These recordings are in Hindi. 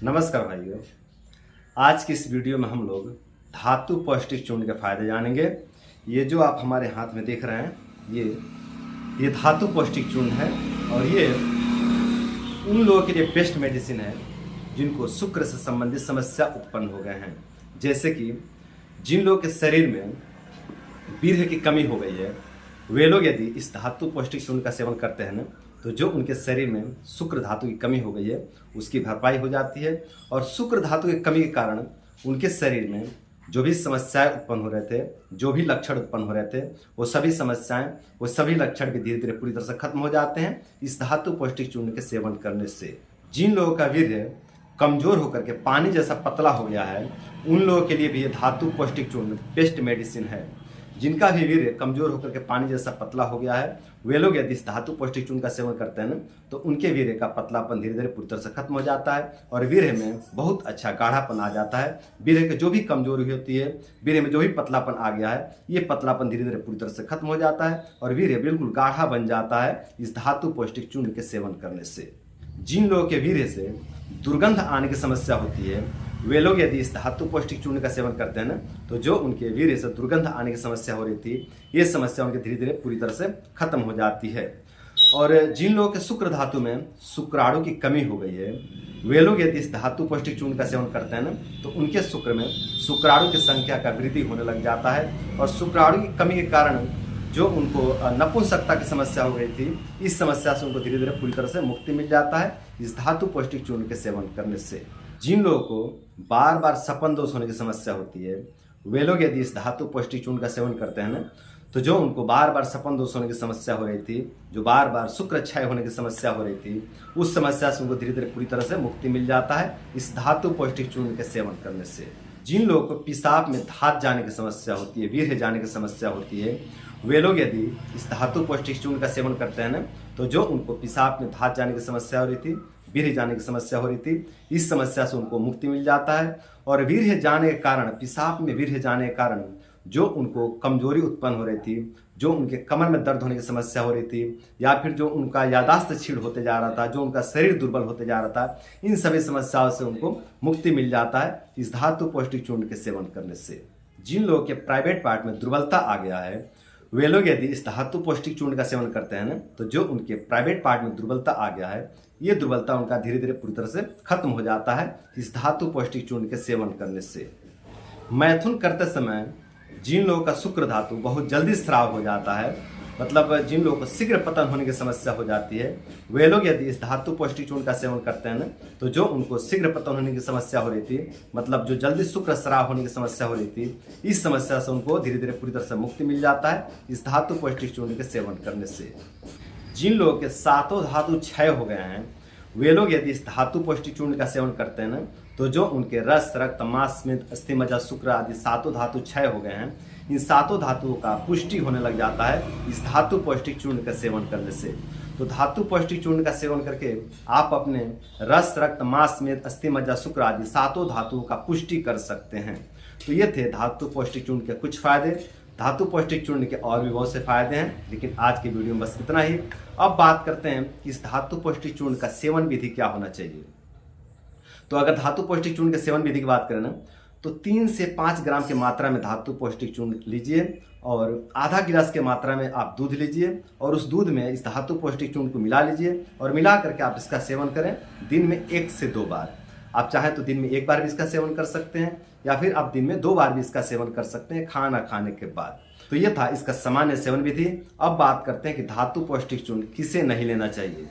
नमस्कार भाइयों। आज की इस वीडियो में हम लोग धातु पौष्टिक चूर्ण के फायदे जानेंगे। ये जो आप हमारे हाथ में देख रहे हैं ये धातु पौष्टिक चूर्ण है और ये उन लोगों के लिए बेस्ट मेडिसिन है जिनको शुक्र से संबंधित समस्या उत्पन्न हो गए हैं। जैसे कि जिन लोगों के शरीर में वीर्य की कमी हो गई है, वे लोग यदि इस धातु पौष्टिक चूर्ण का सेवन करते हैं ना, तो जो उनके शरीर में शुक्र धातु की कमी हो गई है उसकी भरपाई हो जाती है। और शुक्र धातु की कमी के कारण उनके शरीर में जो भी समस्याएं उत्पन्न हो रहे थे, जो भी लक्षण उत्पन्न हो रहे थे, वो सभी समस्याएं, वो सभी लक्षण भी धीरे धीरे पूरी तरह से खत्म हो जाते हैं इस धातु पौष्टिक चूर्ण के सेवन करने से। जिन लोगों का वीर्य कमजोर होकर के पानी जैसा पतला हो गया है, उन लोगों के लिए भी ये धातु पौष्टिक चूर्ण बेस्ट मेडिसिन है। जिनका भी वीर्य कमजोर होकर के पानी जैसा पतला हो गया है, वे लोग यदि इस धातु पौष्टिक चूर्ण का सेवन करते हैं ना, तो उनके वीर्य का पतलापन धीरे धीरे पूरी तरह से खत्म हो जाता है और वीर्य में बहुत अच्छा गाढ़ापन आ जाता है। वीर्य की जो भी कमजोरी होती है, वीर्य में जो भी पतलापन आ गया है, ये पतलापन धीरे धीरे पूरी तरह से खत्म हो जाता है और वीर्य बिल्कुल गाढ़ा बन जाता है इस धातु पौष्टिक चूर्ण के सेवन करने से। जिन लोगों के वीर्य से दुर्गंध आने की समस्या होती है, वे लोग यदि इस धातु पौष्टिक चूर्ण का सेवन करते हैं ना, तो जो उनके वीर्य से दुर्गंध आने की समस्या हो रही थी, ये समस्या उनके धीरे धीरे पूरी तरह से खत्म हो जाती है। और जिन लोगों के शुक्र धातु में शुक्राणु की कमी हो गई है, वे लोग यदि इस धातु पौष्टिक चूर्ण का सेवन करते हैं ना, तो उनके शुक्र में शुक्राणु की संख्या का वृद्धि होने लग जाता है और शुक्राणु की कमी के कारण जो उनको नपुंसकता की समस्या हो गई थी, इस समस्या से उनको धीरे धीरे पूरी तरह से मुक्ति मिल जाता है इस धातु पौष्टिक चूर्ण के सेवन करने से। जिन लोगों को बार बार सपन दोष होने की समस्या होती है, वे लोग यदि इस धातु पौष्टिक चूर्ण का सेवन करते हैं ना, तो जो उनको बार बार सपन दोष होने की समस्या हो रही थी, जो बार बार शुक्र क्षय होने की समस्या हो रही थी, उस समस्या से उनको धीरे धीरे पूरी तरह से मुक्ति मिल जाता है इस धातु पौष्टिक चूर्ण के सेवन करने से। जिन लोगों को पेशाब में धात जाने की समस्या होती है, वीर्य जाने की समस्या होती है, वे लोग यदि इस धातु पौष्टिक चूर्ण का सेवन करते हैं ना, तो जो उनको पेशाब में धात जाने की समस्या हो रही थी, वीर्य जाने की समस्या हो रही थी, इस समस्या से उनको मुक्ति मिल जाता है। और वीर्य जाने के कारण, पेशाब में वीर्य जाने के कारण जो उनको कमजोरी उत्पन्न हो रही थी, जो उनके कमर में दर्द होने की समस्या हो रही थी, या फिर जो उनका यादाश्त क्षीण होते जा रहा था, जो उनका शरीर दुर्बल होते जा रहा था, इन सभी समस्याओं से उनको मुक्ति मिल जाता है इस धातु पौष्टिक चूर्ण के सेवन करने से। जिन लोगों के प्राइवेट पार्ट में दुर्बलता आ गया है, वे लोग यदि इस धातु पौष्टिक चूर्ण का सेवन करते हैं ना, तो जो उनके प्राइवेट पार्ट में दुर्बलता आ गया है, ये दुर्बलता उनका धीरे धीरे पूरी तरह से खत्म हो जाता है इस धातु पौष्टिक चूर्ण के सेवन करने से। मैथुन करते समय जिन लोगों का शुक्र धातु बहुत जल्दी स्राव हो जाता है, मतलब जिन लोगों को शीघ्र पतन होने की समस्या हो जाती है, वे लोग यदि इस धातु पौष्टिक चूर्ण का सेवन करते हैं ना, तो जो उनको शीघ्र पतन होने की समस्या हो रही थी, मतलब जो जल्दी शुक्र स्राव होने की समस्या हो रही थी, इस समस्या से उनको धीरे धीरे पूरी तरह से मुक्ति मिल जाता है इस धातु पौष्टिक चूर्ण के सेवन करने से। जिन लोगों के सातों धातु क्षय हो गए हैं, वे लोग यदि इस धातु पौष्टिक चूर्ण का सेवन करते हैं ना, तो जो उनके रस, रक्त, मांस, स्मेद, अस्थि, मज्जा, शुक्र आदि सातों धातु क्षय हो गए हैं, इन सातों धातुओं का पुष्टि होने लग जाता है इस धातु पौष्टिक चूर्ण का सेवन करने से। तो धातु पौष्टिक चूर्ण का सेवन करके आप अपने रस, रक्त, मांस, स्मेद, अस्थि, मज्जा, शुक्र आदि सातों धातुओं का पुष्टि कर सकते हैं। तो ये थे धातु पौष्टिक चूर्ण के कुछ फायदे। धातु पौष्टिक चूर्ण के और भी बहुत से फायदे हैं, लेकिन आज की वीडियो में बस इतना ही। अब बात करते हैं कि इस धातु पौष्टिक चूर्ण का सेवन विधि क्या होना चाहिए। तो अगर धातु पौष्टिक चूर्ण के सेवन विधि की बात करें ना, तो 3 से 5 ग्राम की मात्रा में धातु पौष्टिक चूर्ण लीजिए और आधा गिलास की मात्रा में आप दूध लीजिए और उस दूध में इस धातु पौष्टिक चूर्ण को मिला लीजिए और मिला करके आप इसका सेवन करें दिन में 1 से 2 बार। आप चाहें तो दिन में 1 बार भी इसका सेवन कर सकते हैं, या फिर आप दिन में 2 बार भी इसका सेवन कर सकते हैं खाना खाने के बाद। तो ये था इसका सामान्य सेवन विधि। अब बात करते हैं कि धातु पौष्टिक चूर्ण किसे नहीं लेना चाहिए।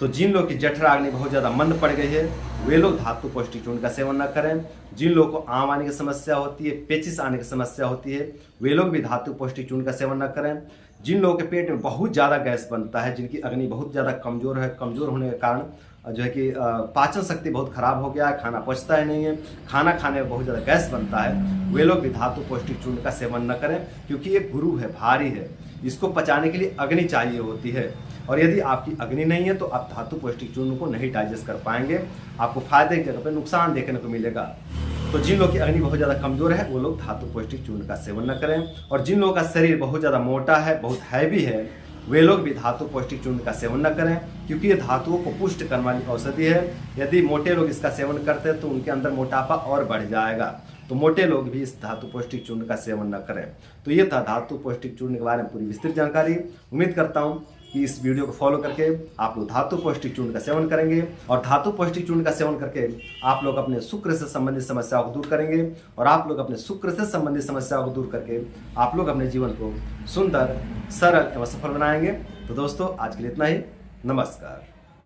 तो जिन लोग की जठराग्नि बहुत ज़्यादा मंद पड़ गई है, वे लोग धातु पौष्टिक चूर्ण का सेवन न करें। जिन लोगों को आम आने की समस्या होती है, पेचिस आने की समस्या होती है, वे लोग भी धातु पौष्टिक चूर्ण का सेवन न करें। जिन लोगों के पेट में बहुत ज़्यादा गैस बनता है, जिनकी अग्नि बहुत ज़्यादा कमज़ोर है, कमज़ोर होने के कारण जो है कि पाचन शक्ति बहुत खराब हो गया है, खाना पचता ही नहीं है, खाना खाने में बहुत ज़्यादा गैस बनता है, वे लोग भी धातु पौष्टिक चूर्ण का सेवन न करें, क्योंकि ये गुरु है, भारी है, इसको पचाने के लिए अग्नि चाहिए होती है। और यदि आपकी अग्नि नहीं है तो आप धातु पौष्टिक चूर्ण को नहीं डाइजेस्ट कर पाएंगे, आपको फायदे की जगह पर नुकसान देखने को मिलेगा। तो जिन लोग की अग्नि बहुत ज़्यादा कमज़ोर है, वो लोग धातु पौष्टिक चूर्ण का सेवन न करें। और जिन लोगों का शरीर बहुत ज़्यादा मोटा है, बहुत हैवी है, वे लोग भी धातु पौष्टिक चूर्ण का सेवन न करें, क्योंकि ये धातुओं को पुष्ट करने वाली औषधि है। यदि मोटे लोग इसका सेवन करते हैं तो उनके अंदर मोटापा और बढ़ जाएगा, तो मोटे लोग भी इस धातु पौष्टिक चूर्ण का सेवन न करें। तो ये था धातु पौष्टिक चूर्ण के बारे में पूरी विस्तृत जानकारी। उम्मीद करता हूँ कि इस वीडियो को फॉलो करके आप लोग धातु पौष्टिक चूर्ण का सेवन करेंगे, और धातु पौष्टिक चूर्ण का सेवन करके आप लोग अपने शुक्र से संबंधित समस्याओं को दूर करेंगे, और आप लोग अपने शुक्र से संबंधित समस्याओं को दूर करके आप लोग अपने जीवन को सुंदर, सरल एवं सफल बनाएंगे। तो दोस्तों, आज के लिए इतना ही। नमस्कार।